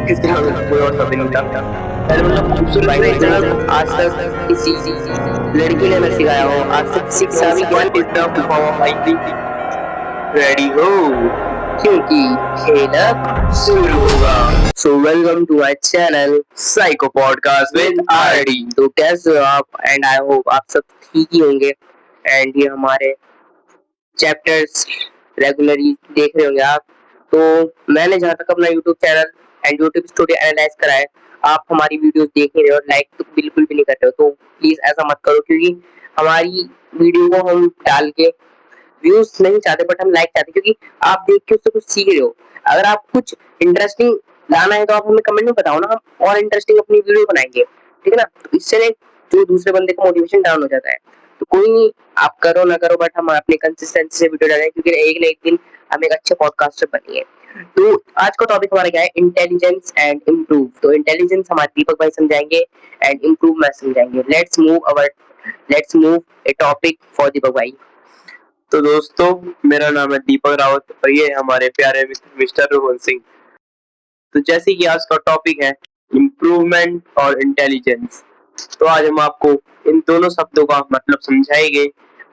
किस तरह कोई और शब्द नहीं था। पहले मतलब खूबसूरत भाई में जो इतना आज तक किसी लड़की ने न सिखाया हो, आज तक शिक्षा भी ज्ञान what is the full form of IQ? Ready हो? क्योंकि खेल अब शुरू होगा। So welcome to our channel psycho podcast with RD. तो कैसे हो आप? एंड आई होप आप सब ठीक ही होंगे। एंड ये हमारे चैप्टर्स रेगुलरली देख रहे होंगे आप। तो मैंने जहाँ तक अपना YouTube channel and YouTube studio analyse करा है, आप हमारी वीडियोस देख नहीं रहे हो, लाइक तो बिल्कुल भी नहीं करते हो, तो प्लीज ऐसा मत करो, क्योंकि हमारी वीडियो को हम डाल के व्यूज नहीं चाहते, बट हम लाइक चाहते, क्योंकि आप देख के उससे कुछ सीख रहे हो। अगर आप कुछ इंटरेस्टिंग लाना है तो आप हमें कमेंट में बताओ ना, हम और इंटरेस्टिंग अपनी वीडियो बनाएंगे, ठीक है ना। तो इससे जो दूसरे बंदे का मोटिवेशन डाउन हो जाता है। तो कोई नहीं, आप करो ना करो, बट हम अपनी कंसिस्टेंसी से वीडियो डालें, क्योंकि एक ना एक दिन हम एक अच्छे पॉडकास्टर बनिए। तो आज का टॉपिक हमारा क्या है? Intelligence and improve. तो इंटेलिजेंस हमारे दीपक भाई समझाएंगे एंड इम्प्रूव मैं समझाएंगे। Let's move a topic for Deepak भाई। तो दोस्तों, मेरा नाम है दीपक रावत और ये हमारे प्यारे मिस्टर रोहन सिंह। तो जैसे कि आज का टॉपिक है इम्प्रूवमेंट और इंटेलिजेंस, तो आज हम आपको इन दोनों शब्दों का मतलब समझाएंगे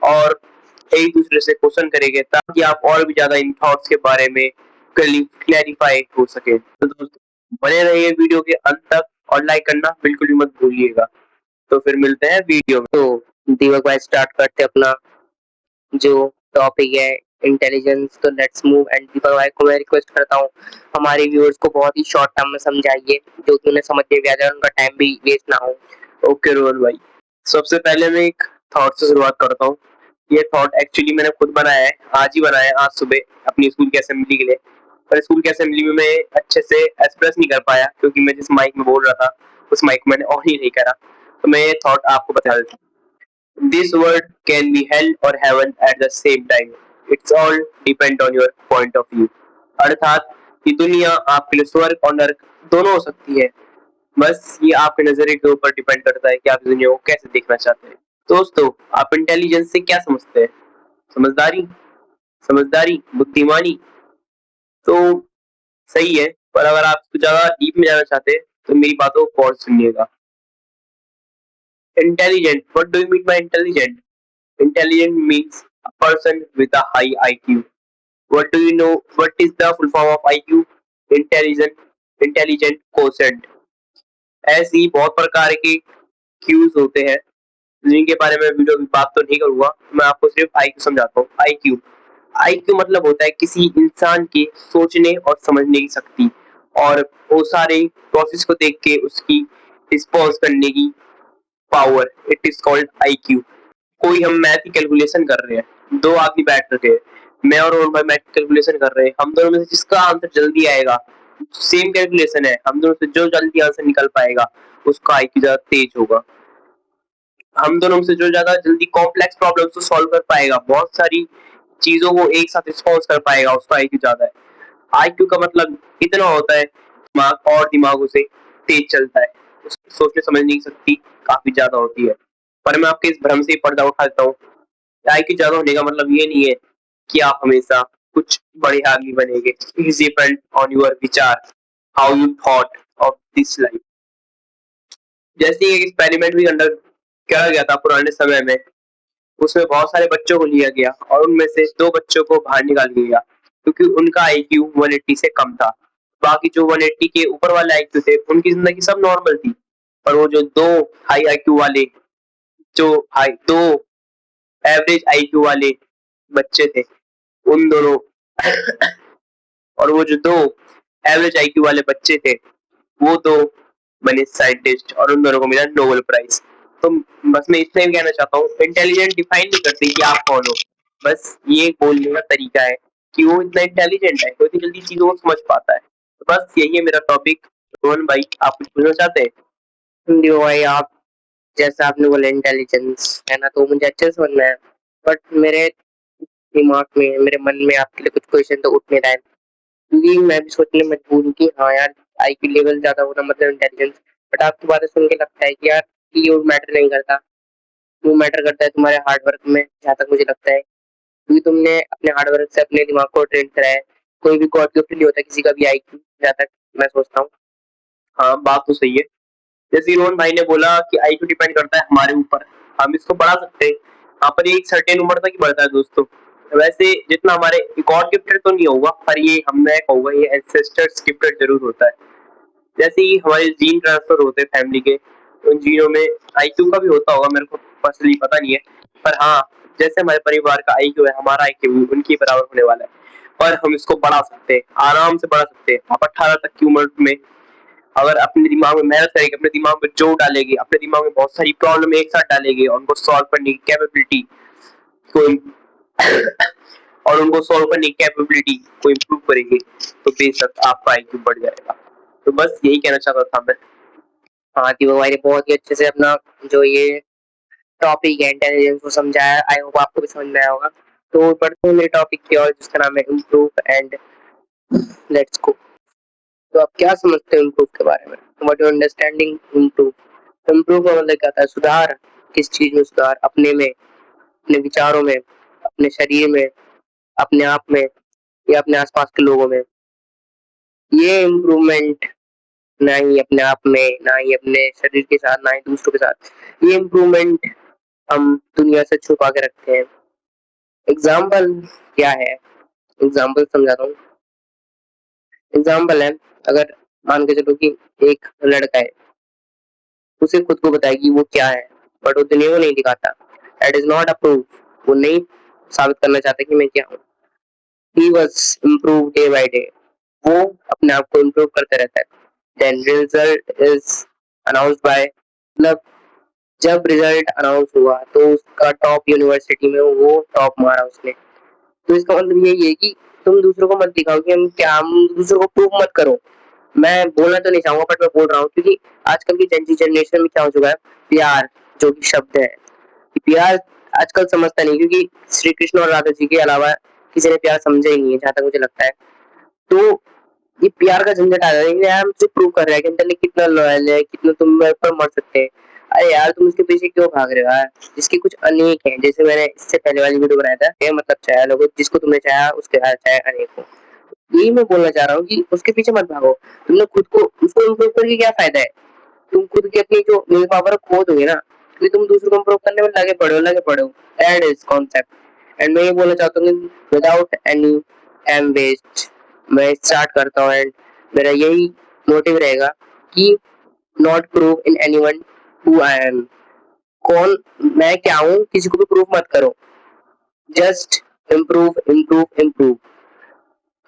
और एक दूसरे से क्वेश्चन करेंगे, ताकि आप और भी ज्यादा इन थॉट्स के बारे में क्लैरिफाई हो सके। तो दोस्तों, बने रहिए वीडियो के अंत तक और लाइक करना बिल्कुल भी मत भूलिएगा। तो फिर मिलते हैं वीडियो में। तो दीपक भाई स्टार्ट करते अपना जो टॉपिक है इंटेलिजेंस। तो लेट्स मूव। एंड दीपक भाई को मैं रिक्वेस्ट करता हूँ, हमारे व्यूअर्स को बहुत ही शॉर्ट टर्म में समझाइए, जो कि उन्हें समझ में भी आ जाए, उनका टाइम भी वेस्ट ना हो। ओके रोहन भाई, सबसे पहले मैं एक थॉट से शुरुआत करता हूँ। ये थॉट एक्चुअली मैंने खुद बनाया है, आज ही बनाया है, आज सुबह अपनी स्कूल की असेंबली के लिए। पर स्कूल की असेंबली में मैं अच्छे से एक्सप्रेस नहीं कर पाया, क्योंकि मैं जिस माइक में बोल रहा था उस माइक मैंने ऑन ही नहीं करा। तो मैं ये थॉट आपको बता देता हूँ। This word can be hell or heaven at the same time. It's all depend on your point of view. अर्थात ये दुनिया आपके लिए स्वर्ग और नरक दोनों हो सकती है, बस ये आपके नजरिए के ऊपर डिपेंड करता है कि आप दुनिया को कैसे देखना चाहते हैं। दोस्तों, आप इंटेलिजेंस से क्या समझते हैं? समझदारी, समझदारी, बुद्धिमानी? तो सही है, पर अगर आप ज्यादा डीप में जाना चाहते हैं तो मेरी बातों को और सुनिएगा। Intelligent, what do you mean by intelligent? Intelligent means a person with a high IQ. What do you know, what is the full form of IQ? Intelligent, intelligent quotient. ऐसे ही बहुत प्रकार के क्यूज होते हैं, जिनके बारे में वीडियो में बात तो नहीं करूंगा। मैं आपको सिर्फ आईक्यू समझाता हूँ। आईक्यू, आईक्यू मतलब होता है किसी इंसान के सोचने और समझने की शक्ति, और वो सारे प्रोसेस को देख के उसकी रिस्पॉन्स करने की power. It is called IQ. कोई हम मैथ की कैलकुलेशन कर रहे हैं, दो आदमी बैठ रखे हैं, मैं और भाई मैथ कैलकुलेशन कर रहे हैं, हम दोनों में से जिसका आंसर जल्दी आएगा, सेम कैलकुलेशन है, हम दोनों से जो जल्दी आंसर निकल पाएगा उसका आईक्यू ज्यादा तेज होगा। हम दोनों में से जो ज्यादा जल्दी कॉम्प्लेक्स प्रॉब्लम्स को सॉल्व कर पाएगा, बहुत सारी चीजों को एक साथ रिस्पॉन्स कर पाएगा, उसका आईक्यू ज्यादा है। आईक्यू का मतलब इतना होता है, दिमाग और दिमागों से तेज चलता है, सोचने समझने की शक्ति काफी ज्यादा होती है। पर मैं आपके इस भ्रम से पर्दा उठा देता हूँ। आईक्यू ज्यादा होने का मतलब ये नहीं है कि आप हमेशा कुछ बड़े आदमी बनेंगे। इट डिपेंड ऑन योर विचार, how you thought of this life. जैसे एक एक्सपेरिमेंट भी अंडर करा गया था पुराने समय में, उसमें बहुत सारे बच्चों को लिया गया और उनमें से दो बच्चों को बाहर निकाल दिया गया, क्योंकि उनका आईक्यू 180 से कम था। बाकी जो 180 के ऊपर वाले आईक्यू थे, उनकी जिंदगी सब नॉर्मल थी। पर वो जो दो हाई आईक्यू वाले, जो हाई दो एवरेज आईक्यू वाले बच्चे थे, उन दोनों और वो जो दो एवरेज आईक्यू वाले बच्चे थे, वो दो बने साइंटिस्ट और उन दोनों को मिला नोबेल प्राइज। तो बस मैं इतना ही कहना चाहता हूँ, इंटेलिजेंट डिफाइन नहीं करते कि आप कौन हो, बस ये बोलने का तरीका है कि वो इतना इंटेलिजेंट है, वो इतनी जल्दी चीजों को समझ पाता है। तो बस यही है मेरा टॉपिक। रोहन भाई, आप कुछ पूछना चाहते हैं? दियो भाई, आप जैसा आपने बोला इंटेलिजेंस है ना, तो मुझे अच्छे से समझना है, बट मेरे दिमाग में, मेरे मन में आपके लिए कुछ क्वेश्चन तो उठ नहीं रहा है, क्योंकि मैं भी सोचने मजबूर हूँ कि हाँ यार, आईक्यू लेवल ज्यादा होना मतलब इंटेलिजेंस। बट आपकी बातें सुन के लगता है कि यार ये मैटर नहीं करता, वो मैटर करता है तुम्हारे हार्डवर्क में, जहाँ तक मुझे लगता है, क्योंकि तुमने अपने हार्डवर्क से अपने दिमाग को ट्रेन करा है। कोई भी गॉड गिफ्ट नहीं होता किसी का भी आईक्यू, जहाँ तक मैं सोचता हूँ। हाँ, बात तो सही है। जैसे रोहन भाई ने बोला कि आईक्यू डिपेंड करता है हमारे ऊपर, हम इसको बढ़ा सकते हैं। यहाँ पर ये एक सर्टेन उम्र तक ही बढ़ता है दोस्तों। वैसे जितना हमारे गॉड गिफ्टेड तो नहीं होगा, पर ये मैं कहूंगा ये एंसेस्टर्स गिफ्टेड जरूर होता है। जैसे ही हमारे जीन ट्रांसफर होते हैं फैमिली के, उन जीनों में आईक्यू का भी होता होगा, मेरे को पर्सनली पता नहीं है। पर हाँ, जैसे हमारे परिवार का आईक्यू है, हमारा आईक्यू भी उनके बराबर होने वाला है। पर हम इसको बढ़ा सकते हैं, आराम से बढ़ा सकते हैं। आप 18 तक की उम्र में अगर अपने दिमाग में मेहनत करेंगे, अपने दिमाग में जोर डालेंगे, अपने दिमाग में बहुत सारी प्रॉब्लम एक साथ डालेंगे और उनको सॉल्व करने की कैपेबिलिटी को और उनको सॉल्व करने की कैपेबिलिटी को इम्प्रूव करेंगे, तो बेशक आपका आईक्यू बढ़ जाएगा। तो बस यही कहना चाहता था मैं। हाँ दीपक भाई ने बहुत ही अच्छे से अपना जो ये टॉपिक है इंटेलिजेंस को समझाया। आई होप आपको भी समझ में आया होगा। तो बढ़ते हैं मेरे टॉपिक की और, जिसका नाम है इम्प्रूव एंड लेट्स गो। तो आप क्या समझते हो इम्प्रूव के बारे में? What your understanding improve? Improve का मतलब क्या होता है? सुधार। किस चीज में सुधार? अपने में, अपने विचारों में, अपने शरीर में, अपने आप में, या अपने आसपास के लोगों में। ये इम्प्रूवमेंट ना ही अपने आप में, ना ही अपने शरीर के साथ, ना ही दूसरों के साथ, ये इम्प्रूवमेंट हम दुनिया से छुपा के रखते हैं। एग्जाम्पल क्या है? एग्जाम्पल समझाता हूँ। एग्जाम्पल है, अगर मान के चलो कि एक लड़का है, उसे खुद को बताए कि वो क्या है, बट वो दुनिया को नहीं दिखाता। That is not a proof. वो नहीं साबित करना चाहता कि मैं क्या हूँ। He was improve day by day. वो अपने आप को इम्प्रूव करते रहता है। Then result is announced by, मतलब जब रिजल्ट अनाउंस हुआ तो उसका टॉप यूनिवर्सिटी में वो टॉप मारा उसने। तो इसका मतलब यही है कि तुम दूसरों को मत दिखाओ कि हम क्या, हम दूसरों को प्रूव मत करो। मैं बोलना तो नहीं चाहूंगा, बट मैं बोल रहा हूँ क्योंकि आजकल की जनरेशन में क्या हो चुका है, प्यार जो कि शब्द है, प्यार आजकल समझता नहीं, क्योंकि श्री कृष्ण और राधा जी के अलावा किसी ने प्यार समझा ही नहीं है, जहां तक मुझे लगता है। तो ये प्यार का झंझट आ रहा है यार, मुझे प्रूव कर रहा है कि अंदर कितना लॉयल है, कितना तुम मेरे पर मर सकते हैं। अरे यार तुम उसके पीछे क्यों भाग रहे हो यार? जिसके कुछ अनेक हैं, जैसे मैंने इससे पहले वाली वीडियो बनाया था, ये मतलब चाहे लोगों जिसको तुमने चाहा उसके चाहे अनेक हो। यही मैं बोलना चाह रहा हूँ कि उसके पीछे मत भागो। तुमने खुद को उसको इम्प्रूव करके क्या फायदा है? तुम खुद की अपनी जो विल पावर खो दोगे ना, क्योंकि तुम दूसरों को इम्प्रूव करने में लगे पड़ो। That is concept. एंड मैं ये बोलना चाहता हूँ कि विदाउट एनी टाइम वेस्ट मैं स्टार्ट करता हूँ। एंड मेरा यही मोटिव रहेगा कि not prove in anyone who I am. कौन मैं क्या हूँ किसी को भी प्रूव मत करो। Just improve improve improve.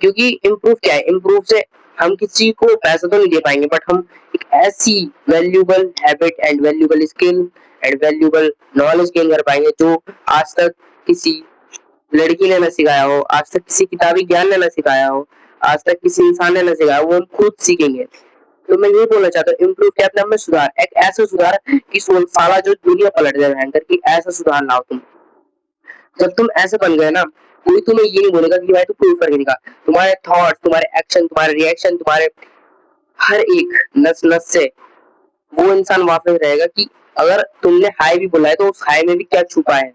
क्योंकि इम्प्रूव क्या है? इम्प्रूव से हम किसी को पैसा तो नहीं दे पाएंगे, बट हम एक ऐसी valuable habit and valuable skill and valuable knowledge gain कर पाएंगे जो आज तक किसी लड़की ने ना सिखाया हो, आज तक किसी किताबी ज्ञान ने ना सिखाया हो, आज तक किसी इंसान ने ना सिखाया, वो हम खुद सीखेंगे। तो मैं ये बोलना चाहता हूँ, इम्प्रूव क्या? अपने आप में सुधार, एक ऐसा सुधार कि साला जो दुनिया पलट जाए भयंकर, की ऐसा सुधार लाओ तुम। जब तुम ऐसे बन गए ना, कोई तुम्हें ये नहीं बोलेगा कि भाई तू प्रूव करके दिखा। तुम्हारे थॉट, तुम्हारे एक्शन, तुम्हारे रिएक्शन, तुम्हारे हर एक नस नस से वो इंसान वाकिफ रहेगा कि अगर तुमने हाई भी बोला है तो उस हाई में भी क्या छुपा है।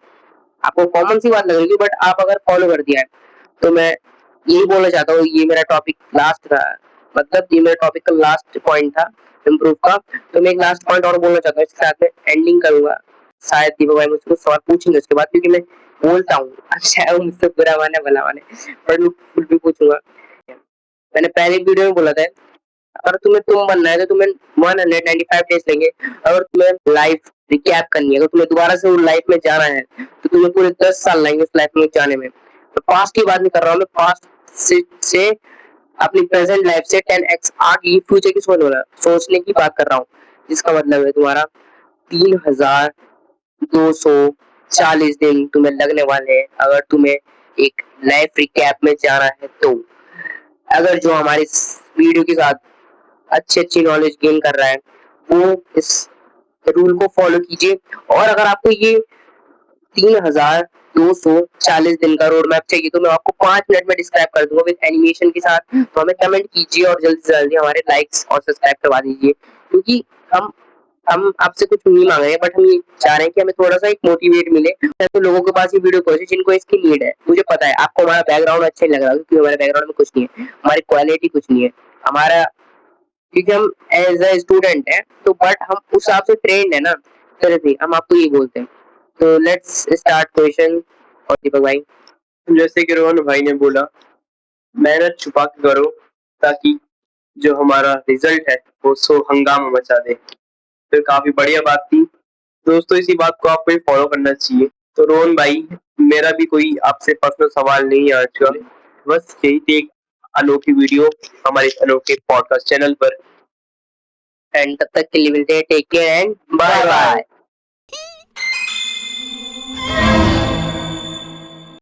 आपको कॉमन सी बात लगेगी, बट आप अगर फॉलो कर दिया है। तो मैं यही बोलना चाहता हूँ, ये मेरा टॉपिक लास्ट था, मतलब ये मेरा टॉपिक का लास्ट पॉइंट था इम्प्रूव का। तो मैं एक लास्ट पॉइंट और बोलना चाहता हूँ, इसके साथ में एंडिंग करूंगा। शायद दीपक भाई मुझसे सवाल पूछेंगे उसके बाद, क्योंकि मैं बोलता हूँ, अच्छा वो मुझसे बुरा माने भला माने, पर मैं फिर भी पूछूंगा। मैंने पहले वीडियो में बोला था, अगर तुम्हें तुम बनना है तो तुम्हें 195 डेज लेंगे। अगर तुम्हें लाइफ रिकैप करनी है, अगर तुम्हें दोबारा से वो लाइफ में जाना है, तो तुम्हें पूरे 10 साल लगेंगे उस लाइफ में जाने में। तो पास्ट की बात नहीं कर रहा हूँ मैं, पास्ट से अपनी प्रेजेंट लाइफ से 10x आगे फ्यूचर की सोचने की बात कर रहा हूँ। जिसका मतलब है तुम्हारा 3240 दिन तुम्हें लगने वाले हैं, अगर तुम्हें एक लाइफ रिकैप में जाना है तो। अगर जो हमारे वीडियो के साथ अच्छी नॉलेज गेन कर रहा है, वो इस रूल को फॉलो कीजिए। और अगर आपको ये 3240 दिन का रोड मैप चाहिए, तो मैं आपको 5 मिनट में डिस्क्राइब कर दूंगा विद एनिमेशन के साथ। तो हमें कमेंट कीजिए और जल्दी से जल्दी हमारे लाइक्स और सब्सक्राइब करवा दीजिए, क्योंकि हम आपसे कुछ नहीं मांग रहे हैं, बट हम ये चाह रहे हैं कि हमें थोड़ा सा एक मोटिवेट मिले, तो लोगों के पास ये वीडियो पहुंचे जिनको इसकी नीड है। मुझे पता है आपको हमारा बैकग्राउंड अच्छा नहीं लग रहा, क्योंकि हमारे बैकग्राउंड में कुछ नहीं है, हमारी क्वालिटी कुछ नहीं है, हमारा क्योंकि हम एज अ स्टूडेंट है, तो बट हम उस हिसाब से ट्रेंड है ना, फिर भी हम आपको ये बोलते हैं। तो लेट्स स्टार्ट क्वेश्चन। और दीपक भाई, जैसे कि रोहन भाई ने बोला, मेहनत छुपा के करो ताकि जो हमारा रिजल्ट है वो सो हंगामा मचा दे। तो काफी बढ़िया बात थी दोस्तों, इसी बात को आपको फॉलो करना चाहिए। तो रोहन भाई, मेरा भी कोई आपसे पर्सनल सवाल नहीं है आज का, बस यही थी एक अनोखी वीडियो हमारे इस अनोखे पॉडकास्ट चैनल पर। एंड तब तक के लिए मिलते हैं, take care and bye bye.